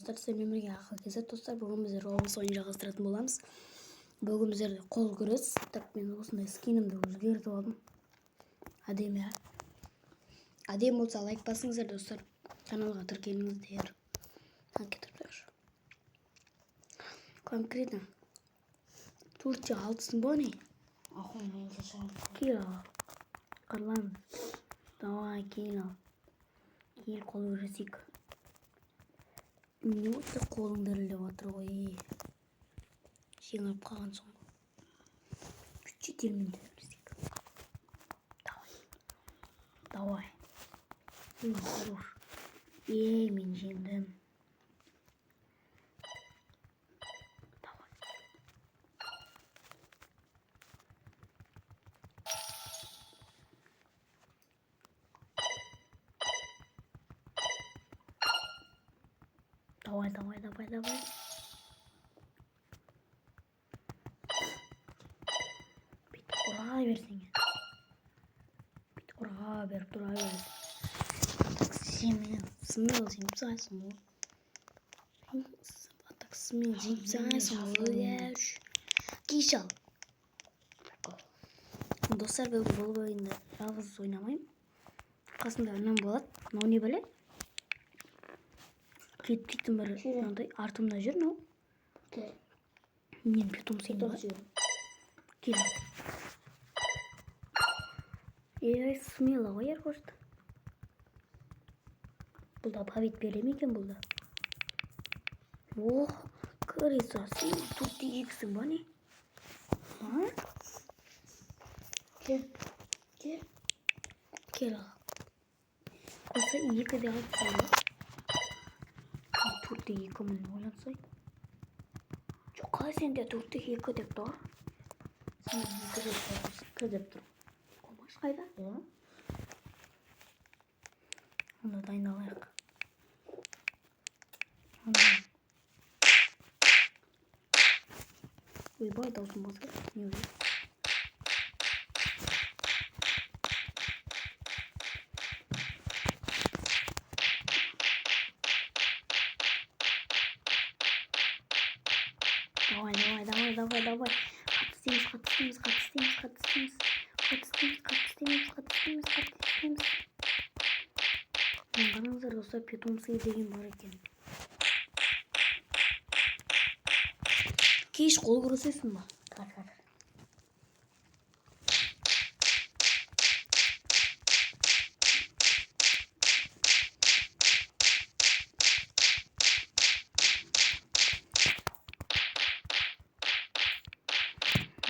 Сіздермен бірге ақыл кезет достар. Бүгін біздер Roblox ойын жалғастыратын боламыз. Бүгін біздерде қол көресіз. Так, мен осындай скинімді өзгертіп алдым. Әдемі. Әдемі болса лайк басыңыздар достар. Каналға тіркеліңіздер. Конкретно Турция алтысын ба не? Кел ал. Қарлан. Давай кел ал. Кел қол көресейік. Не өте қолың дірілдеп жатыр ғой. Жеңіліп қалған соң. Шетелмен дірілсек. Давай. Хорош. Мен жеңдім. Давай. Бүйтіп ұра берсең. Ұра беріп тұра бересің. Так смел жеңіп сайсың ғой. Так смел жеңіп сайсың ғой. Кешал. Достар, бұл ойында жалғыз ойнамаймын. Қасымда анам болады. Мынау не бәле? Кетпейтін бір мынандай артымда жүр, мынау. Мен питом сен ба? Кел. Смело ғой еркошты. Бұлда побед бере ме екен бұлда? Ох, крыса, сен тут екісің ба не? Кел ал. Қоса екі де алып салды. Төртте екі мін ойлансай. Жоқ, қалай сенде төртте екі деп тұр? Сен екі деп тұр. Қолмаш қайда? Оны дайындалайық. Ойбай, даусың басыр. Не өлі? Давай. Қатыстымыз. Қараңыздар достар, питомцы деген бар екен. Кеш қол көрсесің ба?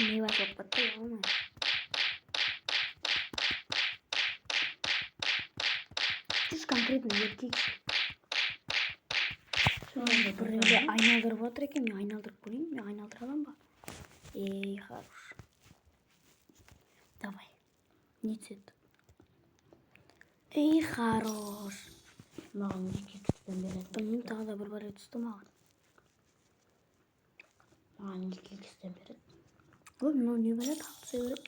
Не va a soportar, hombre. Жүз конкретно еркек. Біреуді айналдырып отыр екен, мен айналдырып көрейін. Мен айналдыра алам ба? Хорош. Давай. Не цвет? Хорош. Маған екі кістен береді. Білмеймін, тағы да бір рет түсті маған. Маған екі кістен береді. Ой, мынау не біле тақты сөйлеп.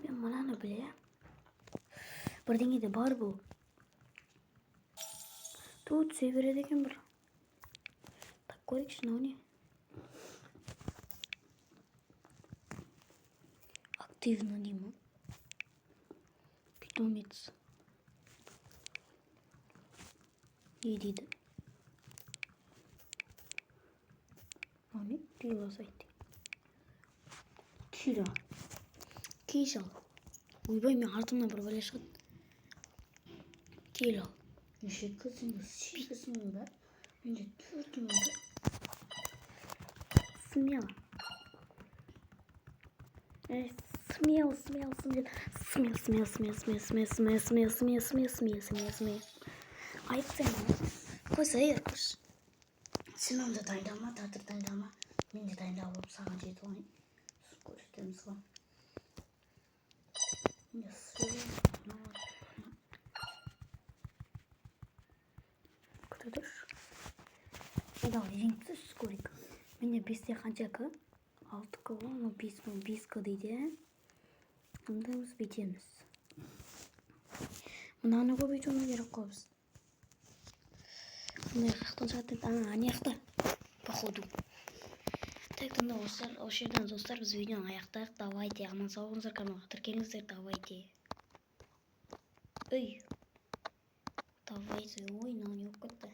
Мен мынаны біле. Бірдеңеде бар бұл. Тут түсе береді екен бір. Так, көрейікші, мынау не? Активно деймін. Питомец. Не дейді? Мынау не? Пила сайты. Кеш ал. Ойбай, мен артымнан бір бәле шығады. Кел ал. Сегізің ба? Менде төртің ба? Смело. Смел. Айтсаң, қойса еркіш. Сен онда дайындалма, тағдыр дайындалма. Мен де дайындалып саған жетіп алайын. Көрсетеміз ғой. Күтірдіш. Давай, жеңіпсіз көрейік. Менде 5-те қаншакі? 6-кі ғой, 5-кі дейді. Қандаймыз бетеміз. Мынаны көбейтуіміз керек қой біз. Мына жақтан шығады еді. Ана жақта. Походу. Так, тыңда достар, осы жерден достар біз видеоны аяқтайық. Давайте, аман сау болыңыздар, каналға тіркеліңіздер. Давайте. Ой. Давайте. Ой, мынаған не болып кетті.